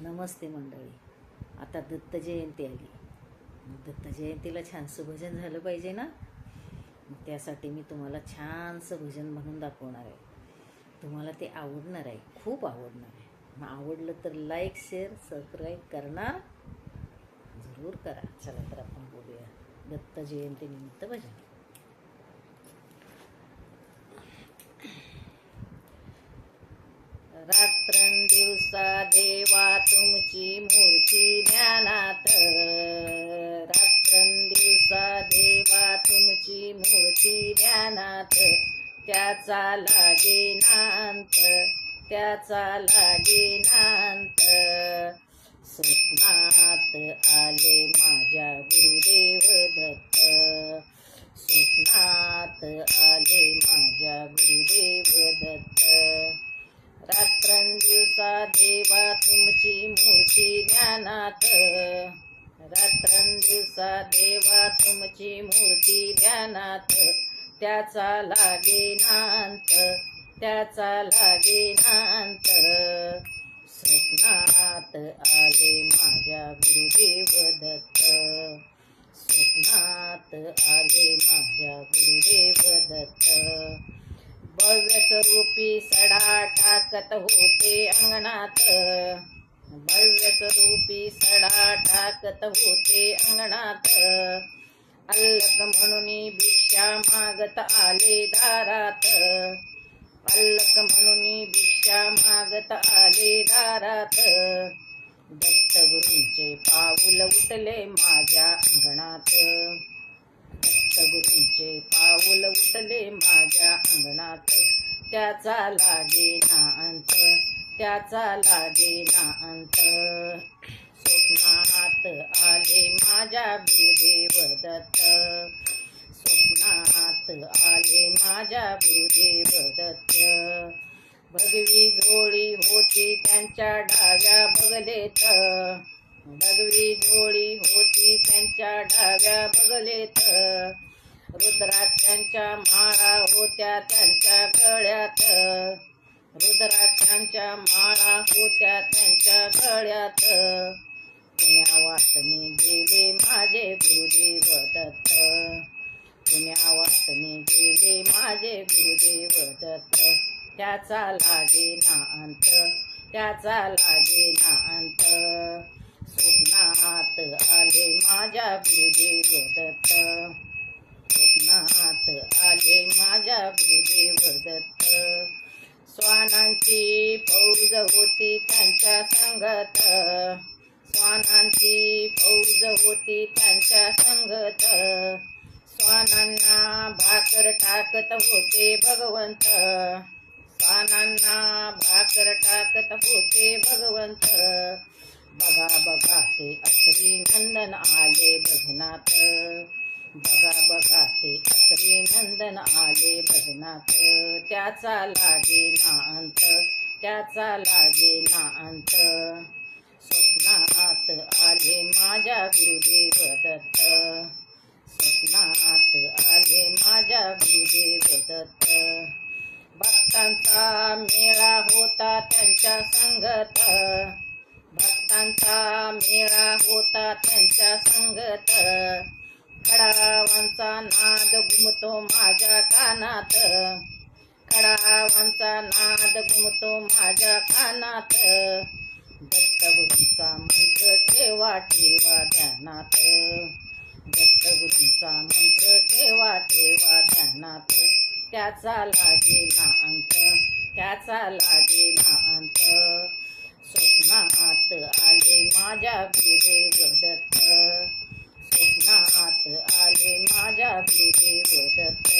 नमस्ते मंडळी. आता दत्त जयंती आली. दत्त जयंतीला छानसं भजन झालं पाहिजे ना. त्यासाठी मी तुम्हाला छानसं भजन म्हणून दाखवणार आहे. तुम्हाला ते आवडणार आहे, खूप आवडणार आहे. मग आवडलं तर लाईक, शेअर, सबस्क्राईब करणार जरूर करा. चला तर आपण बोलूया दत्त जयंतीनिमित्त भजन. रात्रंदिवसा देवा तुमची मूर्ती ध्यानात. रात्रंदिवसा देवा तुमची मूर्ती ध्यानात. त्याचा लागे नांत, त्याचा लागे नांत. स्वप्नात आले माझ्या गुरुदेव दत्त. स्वप्नात आले माझ्या गुरुदेव दत्त. रात्रंदिवसा देवा तुमची मूर्ती ध्यानात. रात्रंदिवसा देवा तुमची मूर्ती ध्यानात. त्याचा लागे नांत, त्याचा लागे नांत. स्वप्नात आले माझ्या गुरुदेव दत्त. स्वप्नात आले माझ्या गुरुदेव दत्त. भव्य स्वरूपी सडा टाकत होते अंगणात. भव्य स्वरूपी सडा टाकत होते अंगणात. अल्लक म्हणून भिक्षा मागत आले दारात. अल्लक म्हणून भिक्षा मागत आले दारात. दत्तगुरूंचे पाऊल उठले माझ्या अंगणात. दत्तगुरूंचे पाऊल उठले माझ्या अंगणात. त्याचा लागे नांत, त्याचा लागे नांत. स्वप्नात आले माझ्या गुरुदेव दत्त. स्वप्नात आले माझ्या गुरुदेव दत्त. भगवी जोडी होती त्यांच्या डाव्या बगलेत. भगवी जोडी होती त्यांच्या डाव्या बगलेत. रुद्राक्षांच्या माळा होत्या त्यांच्या गळ्यात. रुद्राक्षांच्या माळा होत्या त्यांच्या गळ्यात. पुण्या वाटणी गेले माझे गुरुदेव दत्त. पुण्या वाटणी गेले माझे गुरुदेव दत्त. त्याचा लागे नांत, त्याचा लागे नांत. स्वप्नात आले माझ्या गुरुदेव दत्त. स्वप्नात आले माझ्या गुरुदेव दत्त. श्वानांची फौज होती त्यांच्या संगत. श्वानांची फौज होती त्यांच्या संगत. श्वानांना भाकर टाकत होते भगवंत. श्वानांना भाकर टाकत होते भगवंत. बघा बघा ते अत्रि नंदन आले भजनात. बघा बघा ते अत्रि नंदन आले भजनात. त्याचा लागे नांत, त्याचा लागे नांत. स्वप्नात आले माझ्या गुरुदेव दत्त. स्वप्नात आले माझ्या गुरुदेव दत्त. भक्तांचा मेळा होता त्यांच्या संगत. भक्तांचा मेळा होता त्यांच्या संगत. खडावांचा नाद घुमतो माझ्या कानात. खडावांचा नाद घुमतो माझ्या कानात. दत्तगुरूंचा मंत्र ठेवा ठेवा ध्यानात. दत्तगुरूंचा मंत्र ठेवा ठेवा ध्यानात. त्याचा लागे नांत, त्याचा लागे नांत. स्वप्नात आले माझ्या गुरुदेव दत्त. स्वप्नात आले माझ्या गुरुदेव दत्त.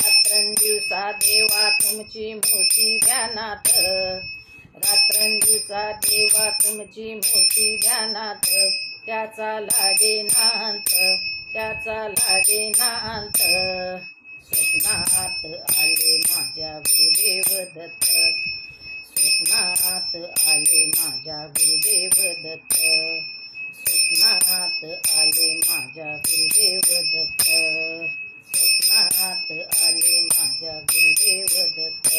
रात्रंदिवसा देवा तुमची मूर्ती ध्यानात. रात्रंदिवसा देवा तुमची मूर्ती ध्यानात. त्याचा लागे नांत, त्याचा लागे नांत. स्वप्नात आले माझ्या गुरुदेव दत्त. स्वप्नात आले माझ्या गुरुदेव दत्त. स्वप्नात आले माझ्या गुरुदेव दत्त. स्वप्नात आले माझ्या गुरुदेव दत्त.